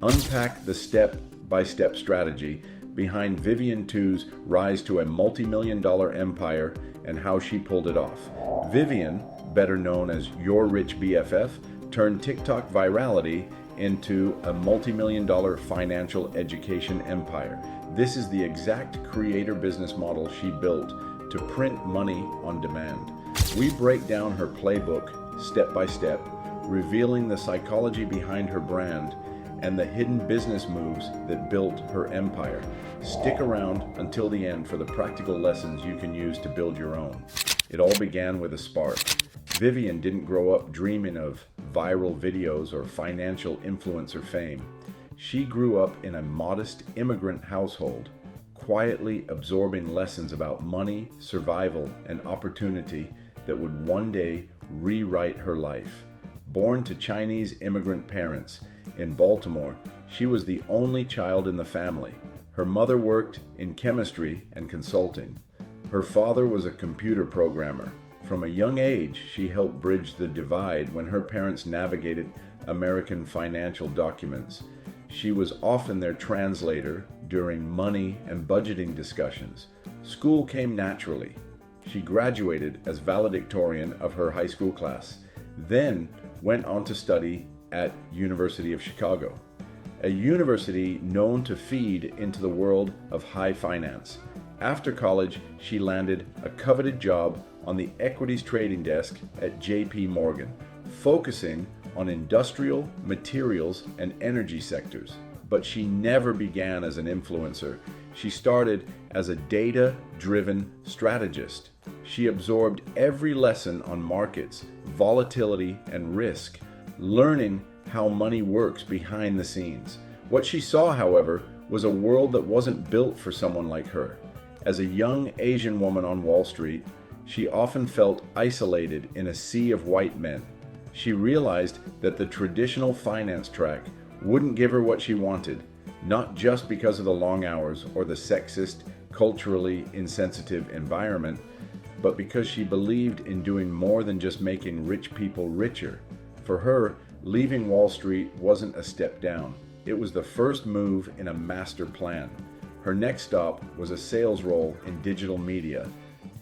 Unpack the step-by-step strategy behind Vivian 2's rise to a multi-million-dollar empire and how she pulled it off. Vivian, better known as Your Rich BFF, turned TikTok virality into a multi-million-dollar financial education empire. This is the exact creator business model she built to print money on demand. We break down her playbook step by step, revealing the psychology behind her brand and the hidden business moves that built her empire. Stick around until the end for the practical lessons you can use to build your own. It all began with a spark. Vivian didn't grow up dreaming of viral videos or financial influencer fame. She grew up in a modest immigrant household, quietly absorbing lessons about money, survival, and opportunity that would one day rewrite her life. Born to Chinese immigrant parents in Baltimore, she was the only child in the family. Her mother worked in chemistry and consulting. Her father was a computer programmer. From a young age, she helped bridge the divide when her parents navigated American financial documents. She was often their translator during money and budgeting discussions. School came naturally. She graduated as valedictorian of her high school class, then went on to study at University of Chicago, a university known to feed into the world of high finance. After college, she landed a coveted job on the equities trading desk at JP Morgan, focusing on industrial, materials, and energy sectors. But she never began as an influencer. She started as a data-driven strategist. She absorbed every lesson on markets, volatility, and risk, learning how money works behind the scenes. What she saw, however, was a world that wasn't built for someone like her. As a young Asian woman on Wall Street, she often felt isolated in a sea of white men. She realized that the traditional finance track wouldn't give her what she wanted, not just because of the long hours or the sexist, culturally insensitive environment, but because she believed in doing more than just making rich people richer. For her, leaving Wall Street wasn't a step down. It was the first move in a master plan. Her next stop was a sales role in digital media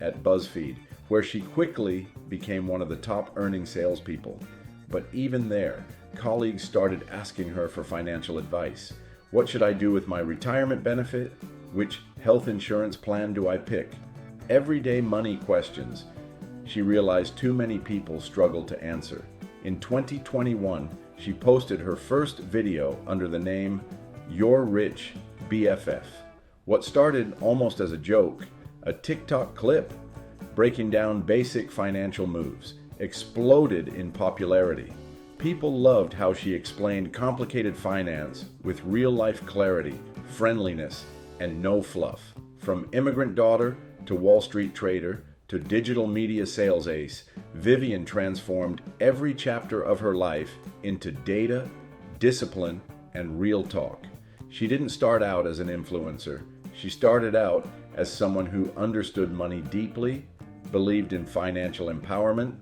at BuzzFeed, where she quickly became one of the top earning salespeople. But even there, colleagues started asking her for financial advice. What should I do with my retirement benefit? Which health insurance plan do I pick? Everyday money questions she realized too many people struggled to answer. In 2021, she posted her first video under the name Your Rich BFF. What started almost as a joke, a TikTok clip breaking down basic financial moves, exploded in popularity. People loved how she explained complicated finance with real-life clarity, friendliness, and no fluff. From immigrant daughter to Wall Street trader to digital media sales ace, Vivian transformed every chapter of her life into data, discipline, and real talk. She didn't start out as an influencer. She started out as someone who understood money deeply, believed in financial empowerment,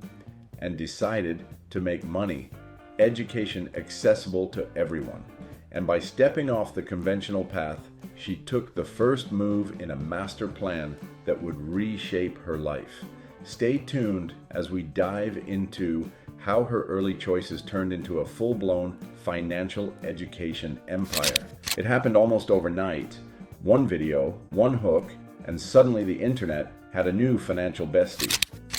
and decided to make money, education accessible to everyone. And by stepping off the conventional path, she took the first move in a master plan that would reshape her life. Stay tuned as we dive into how her early choices turned into a full-blown financial education empire. It happened almost overnight. One video, one hook, and suddenly the internet had a new financial bestie.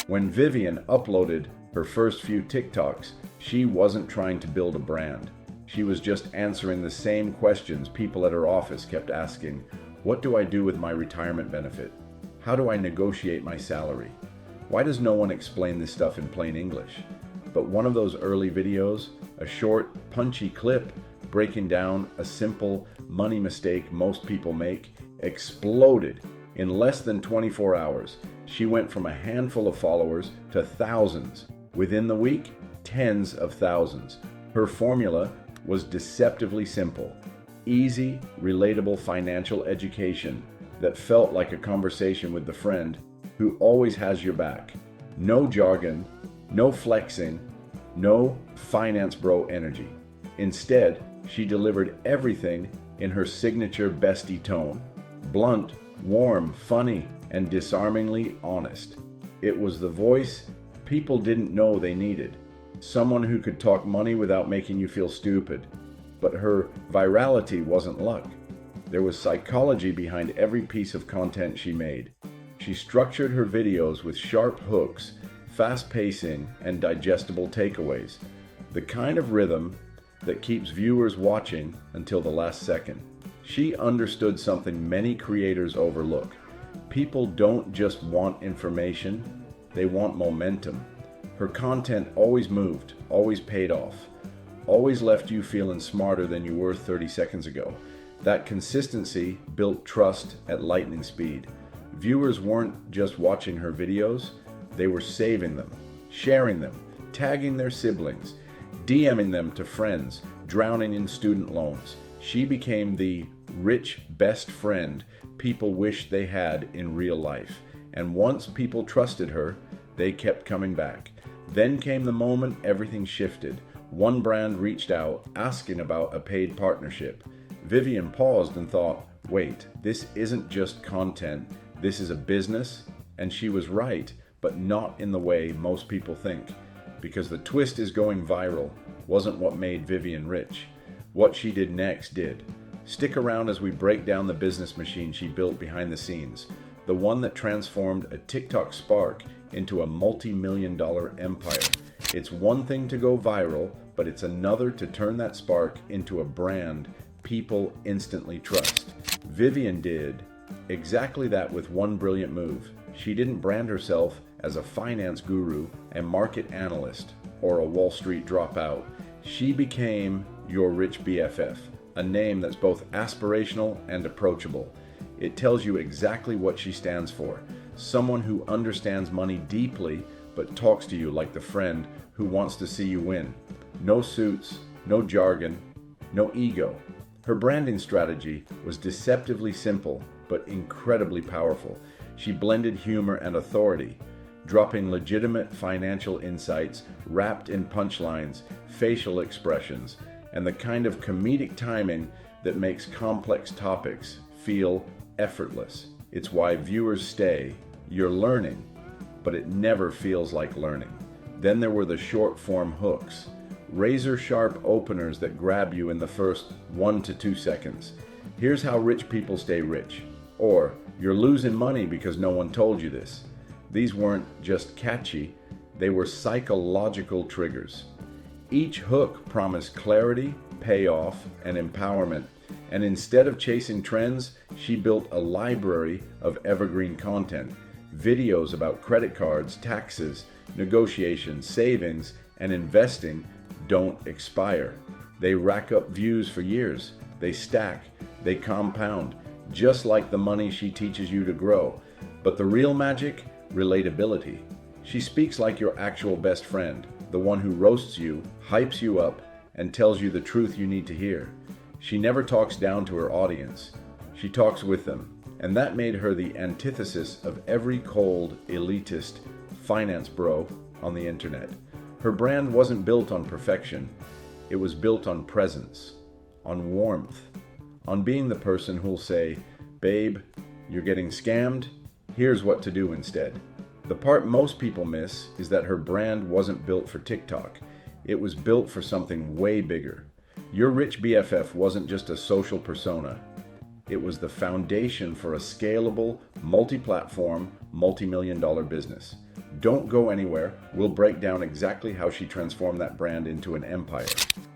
When Vivian uploaded her first few TikToks, she wasn't trying to build a brand. She was just answering the same questions people at her office kept asking. What do I do with my retirement benefit? How do I negotiate my salary? Why does no one explain this stuff in plain English? But one of those early videos, a short, punchy clip breaking down a simple money mistake most people make, exploded. In less than 24 hours, she went from a handful of followers to thousands. Within the week, tens of thousands. Her formula was deceptively simple. Easy, relatable financial education that felt like a conversation with the friend who always has your back. No jargon, no flexing, no finance bro energy. Instead, She delivered everything in her signature bestie tone. Blunt, warm, funny, and disarmingly honest. It was the voice people didn't know they needed. Someone who could talk money without making you feel stupid. But her virality wasn't luck. There was psychology behind every piece of content she made. She structured her videos with sharp hooks, fast pacing, and digestible takeaways. The kind of rhythm that keeps viewers watching until the last second. She understood something many creators overlook. People don't just want information, they want momentum. Her content always moved, always paid off, always left you feeling smarter than you were 30 seconds ago. That consistency built trust at lightning speed. Viewers weren't just watching her videos, they were saving them, sharing them, tagging their siblings, DMing them to friends, drowning in student loans. She became the rich best friend people wished they had in real life. And once people trusted her, they kept coming back. Then came the moment everything shifted. One brand reached out, asking about a paid partnership. Vivian paused and thought, wait, this isn't just content, this is a business? And she was right, but not in the way most people think. Because the twist is going viral wasn't what made Vivian rich. What she did next did. Stick around as we break down the business machine she built behind the scenes. The one that transformed a TikTok spark into a multi-million-dollar empire. It's one thing to go viral, but it's another to turn that spark into a brand people instantly trust. Vivian did exactly that with one brilliant move. She didn't brand herself as a finance guru, a market analyst, or a Wall Street dropout. She became your rich BFF, a name that's both aspirational and approachable. It tells you exactly what she stands for. Someone who understands money deeply, but talks to you like the friend who wants to see you win. No suits, no jargon, no ego. Her branding strategy was deceptively simple, but incredibly powerful. She blended humor and authority, dropping legitimate financial insights wrapped in punchlines, facial expressions, and the kind of comedic timing that makes complex topics feel effortless. It's why viewers stay. You're learning, but it never feels like learning. Then there were the short form hooks, razor sharp openers that grab you in the first 1 to 2 seconds. Here's how rich people stay rich. Or, you're losing money because no one told you this. These weren't just catchy, they were psychological triggers. Each hook promised clarity, payoff, and empowerment. And instead of chasing trends, she built a library of evergreen content. Videos about credit cards, taxes, negotiations, savings, and investing don't expire. They rack up views for years. They stack, they compound, just like the money she teaches you to grow. But the real magic? Relatability. She speaks like your actual best friend, the one who roasts you, hypes you up, and tells you the truth you need to hear. She never talks down to her audience. She talks with them. And that made her the antithesis of every cold, elitist finance bro on the internet. Her brand wasn't built on perfection. It was built on presence, on warmth, on being the person who'll say, babe, you're getting scammed, here's what to do instead. The part most people miss is that her brand wasn't built for TikTok. It was built for something way bigger. Your rich BFF wasn't just a social persona. It was the foundation for a scalable, multi-platform, multi-million-dollar business. Don't go anywhere. We'll break down exactly how she transformed that brand into an empire.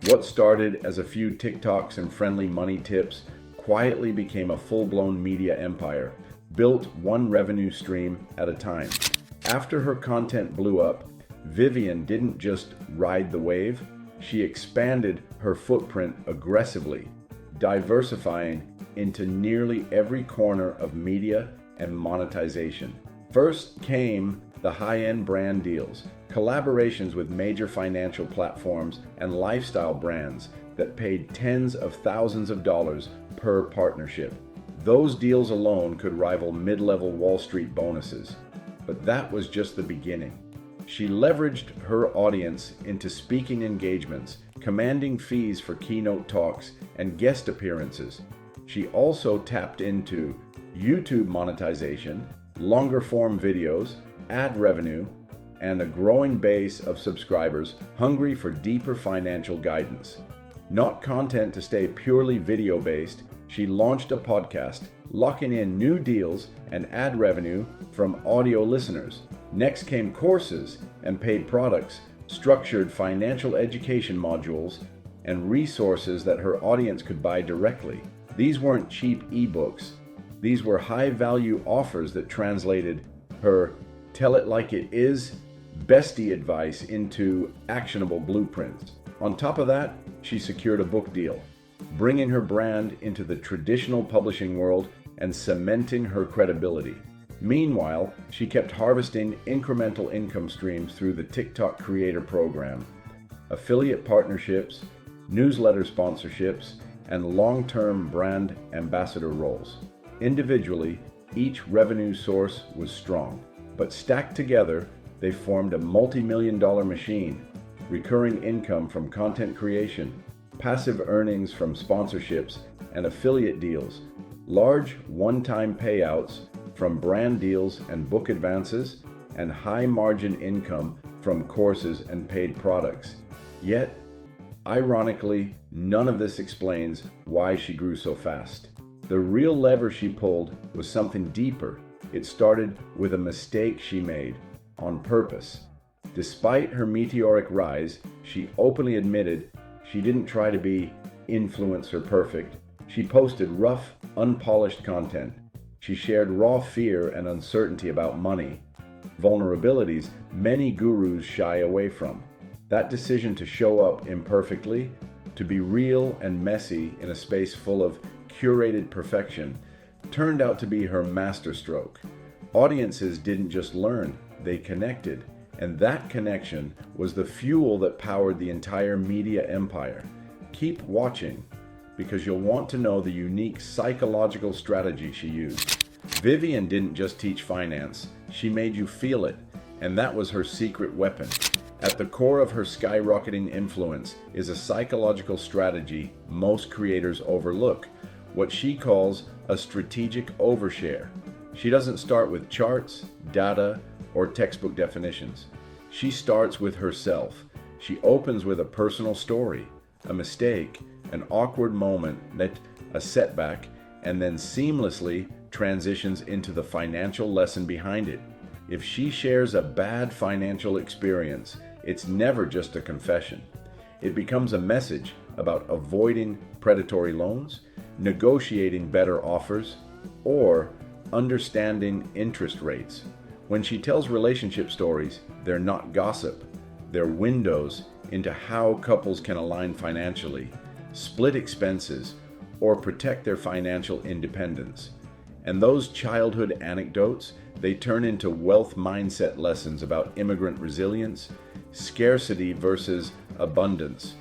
What started as a few TikToks and friendly money tips quietly became a full-blown media empire, built one revenue stream at a time. After her content blew up, Vivian didn't just ride the wave, she expanded her footprint aggressively, diversifying into nearly every corner of media and monetization. First came the high-end brand deals, collaborations with major financial platforms and lifestyle brands that paid tens of thousands of dollars per partnership. Those deals alone could rival mid-level Wall Street bonuses. But that was just the beginning. She leveraged her audience into speaking engagements, commanding fees for keynote talks and guest appearances. She also tapped into YouTube monetization, longer form videos, ad revenue, and a growing base of subscribers hungry for deeper financial guidance. Not content to stay purely video-based, she launched a podcast, locking in new deals and ad revenue from audio listeners. Next came courses and paid products, structured financial education modules, and resources that her audience could buy directly. These weren't cheap ebooks. These were high-value offers that translated her tell it like it is bestie advice into actionable blueprints. On top of that, she secured a book deal, bringing her brand into the traditional publishing world and cementing her credibility. Meanwhile, she kept harvesting incremental income streams through the TikTok Creator Program, affiliate partnerships, newsletter sponsorships, and long-term brand ambassador roles. Individually, each revenue source was strong, but stacked together, they formed a multi-million-dollar machine: recurring income from content creation, passive earnings from sponsorships and affiliate deals, large one-time payouts from brand deals and book advances, and high-margin income from courses and paid products. Yet, ironically, none of this explains why she grew so fast. The real lever she pulled was something deeper. It started with a mistake she made on purpose. Despite her meteoric rise, she openly admitted she didn't try to be influencer perfect. She posted rough, unpolished content. She shared raw fear and uncertainty about money, vulnerabilities many gurus shy away from. That decision to show up imperfectly, to be real and messy in a space full of curated perfection, turned out to be her masterstroke. Audiences didn't just learn, they connected. And that connection was the fuel that powered the entire media empire. Keep watching, because you'll want to know the unique psychological strategy she used. Vivian didn't just teach finance, she made you feel it, and that was her secret weapon. At the core of her skyrocketing influence is a psychological strategy most creators overlook, what she calls a strategic overshare. She doesn't start with charts, data, or textbook definitions. She starts with herself. She opens with a personal story, a mistake, an awkward moment, a setback, and then seamlessly transitions into the financial lesson behind it. If she shares a bad financial experience, it's never just a confession. It becomes a message about avoiding predatory loans, negotiating better offers, or understanding interest rates. When she tells relationship stories, they're not gossip. They're windows into how couples can align financially, split expenses, or protect their financial independence. And those childhood anecdotes, they turn into wealth mindset lessons about immigrant resilience, scarcity versus abundance,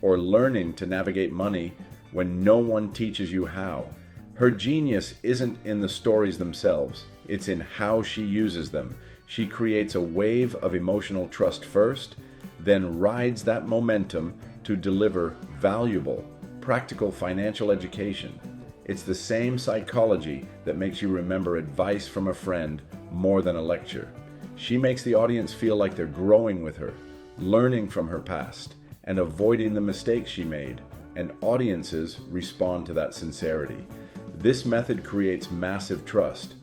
or learning to navigate money when no one teaches you how. Her genius isn't in the stories themselves, it's in how she uses them. She creates a wave of emotional trust first, then rides that momentum to deliver valuable, practical financial education. It's the same psychology that makes you remember advice from a friend more than a lecture. She makes the audience feel like they're growing with her, learning from her past, and avoiding the mistakes she made, and audiences respond to that sincerity. This method creates massive trust,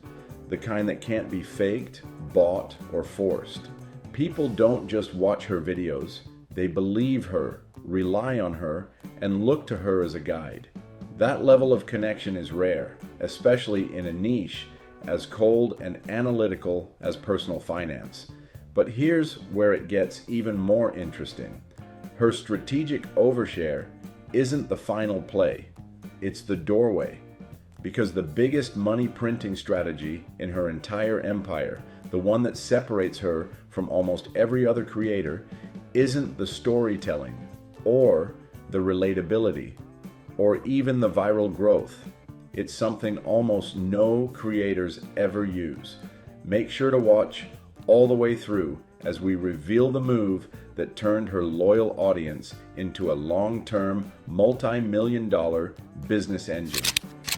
the kind that can't be faked, bought, or forced. People don't just watch her videos, they believe her, rely on her, and look to her as a guide. That level of connection is rare, especially in a niche as cold and analytical as personal finance. But here's where it gets even more interesting. Her strategic overshare isn't the final play, it's the doorway. Because the biggest money printing strategy in her entire empire, the one that separates her from almost every other creator, isn't the storytelling, or the relatability, or even the viral growth. It's something almost no creators ever use. Make sure to watch all the way through as we reveal the move that turned her loyal audience into a long-term, multi-million-dollar business engine.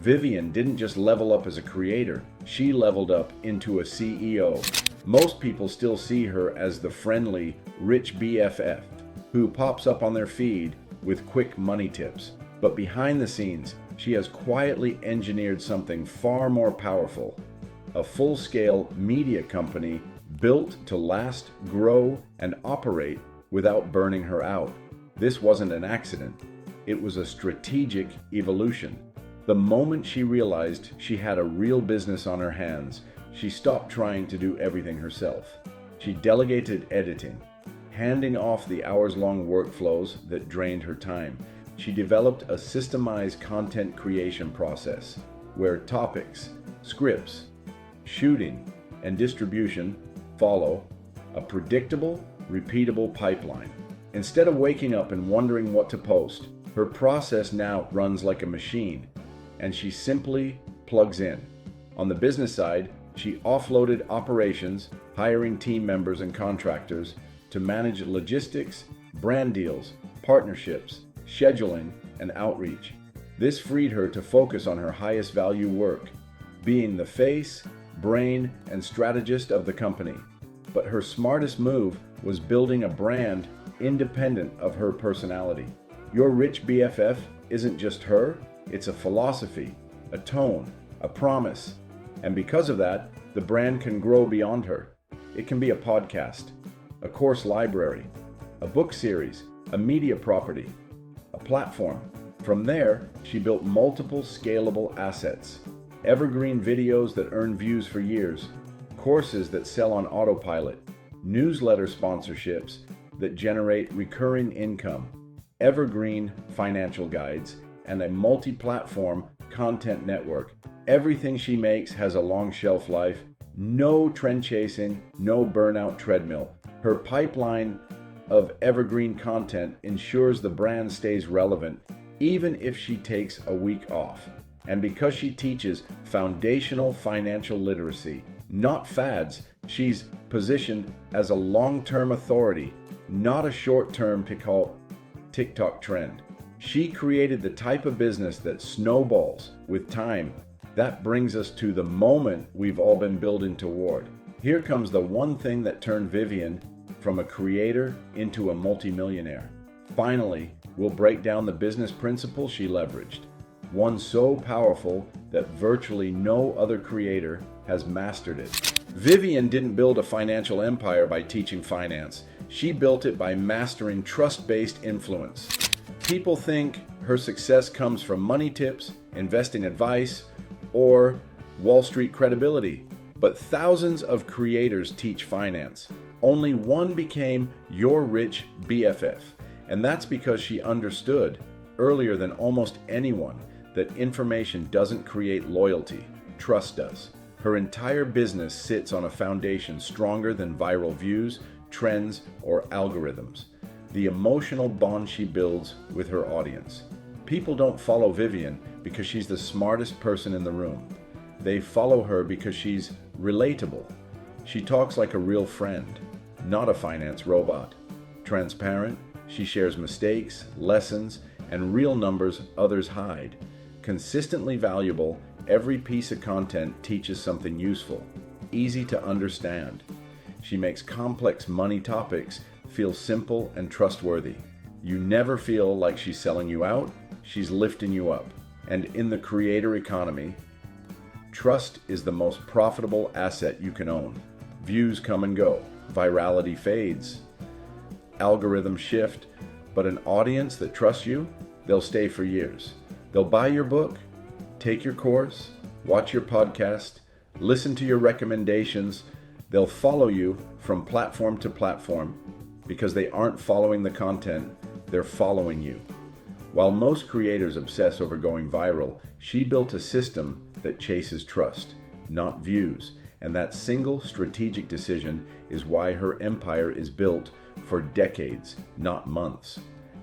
Vivian didn't just level up as a creator, she leveled up into a CEO. Most people still see her as the friendly, rich BFF who pops up on their feed with quick money tips. But behind the scenes, she has quietly engineered something far more powerful: a full-scale media company built to last, grow, and operate without burning her out. This wasn't an accident. It was a strategic evolution. The moment she realized she had a real business on her hands, she stopped trying to do everything herself. She delegated editing, handing off the hours-long workflows that drained her time. She developed a systemized content creation process where topics, scripts, shooting, and distribution follow a predictable, repeatable pipeline. Instead of waking up and wondering what to post, her process now runs like a machine, and she simply plugs in. On the business side, she offloaded operations, hiring team members and contractors to manage logistics, brand deals, partnerships, scheduling, and outreach. This freed her to focus on her highest value work, being the face, brain, and strategist of the company. But her smartest move was building a brand independent of her personality. Your rich BFF isn't just her, it's a philosophy, a tone, a promise. And because of that, the brand can grow beyond her. It can be a podcast, a course library, a book series, a media property, a platform. From there, she built multiple scalable assets: evergreen videos that earn views for years, courses that sell on autopilot, newsletter sponsorships that generate recurring income, evergreen financial guides, and a multi-platform content network. Everything she makes has a long shelf life, no trend chasing, no burnout treadmill. Her pipeline of evergreen content ensures the brand stays relevant even if she takes a week off. And because she teaches foundational financial literacy, not fads, she's positioned as a long-term authority, not a short-term TikTok trend. She created the type of business that snowballs with time. That brings us to the moment we've all been building toward. Here comes the one thing that turned Vivian from a creator into a multimillionaire. Finally, we'll break down the business principle she leveraged, one so powerful that virtually no other creator has mastered it. Vivian didn't build a financial empire by teaching finance. She built it by mastering trust-based influence. People think her success comes from money tips, investing advice, or Wall Street credibility. But thousands of creators teach finance. Only one became your rich BFF. And that's because she understood, earlier than almost anyone, that information doesn't create loyalty, trust does. Her entire business sits on a foundation stronger than viral views, trends, or algorithms: the emotional bond she builds with her audience. People don't follow Vivian because she's the smartest person in the room. They follow her because she's relatable. She talks like a real friend, not a finance robot. Transparent, she shares mistakes, lessons, and real numbers others hide. Consistently valuable, every piece of content teaches something useful, easy to understand. She makes complex money topics feel simple and trustworthy. You never feel like she's selling you out, she's lifting you up. And in the creator economy, trust is the most profitable asset you can own. Views come and go, virality fades, algorithms shift, but an audience that trusts you, they'll stay for years. They'll buy your book, take your course, watch your podcast, listen to your recommendations. They'll follow you from platform to platform because they aren't following the content, they're following you. While most creators obsess over going viral, she built a system that chases trust, not views. And that single strategic decision is why her empire is built for decades, not months.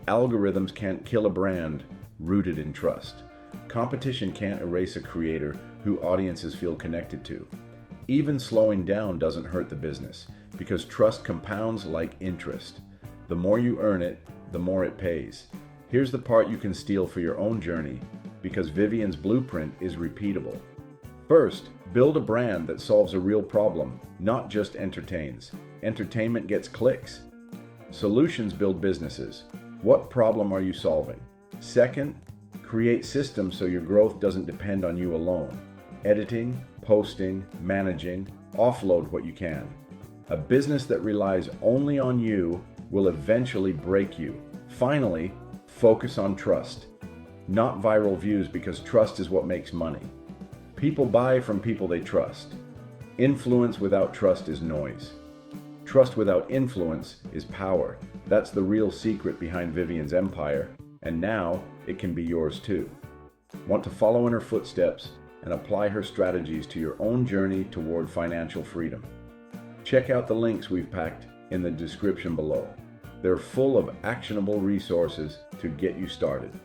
Algorithms can't kill a brand rooted in trust. Competition can't erase a creator who audiences feel connected to. Even slowing down doesn't hurt the business because trust compounds like interest. The more you earn it, the more it pays. Here's the part you can steal for your own journey because Vivian's blueprint is repeatable. First, build a brand that solves a real problem, not just entertains. Entertainment gets clicks. Solutions build businesses. What problem are you solving? Second, create systems so your growth doesn't depend on you alone. Editing, posting, managing, offload what you can. A business that relies only on you will eventually break you. Finally, focus on trust. Not viral views, because trust is what makes money. People buy from people they trust. Influence without trust is noise. Trust without influence is power. That's the real secret behind Vivian's empire, and now it can be yours too. Want to follow in her footsteps and apply her strategies to your own journey toward financial freedom? Check out the links we've packed in the description below. They're full of actionable resources to get you started.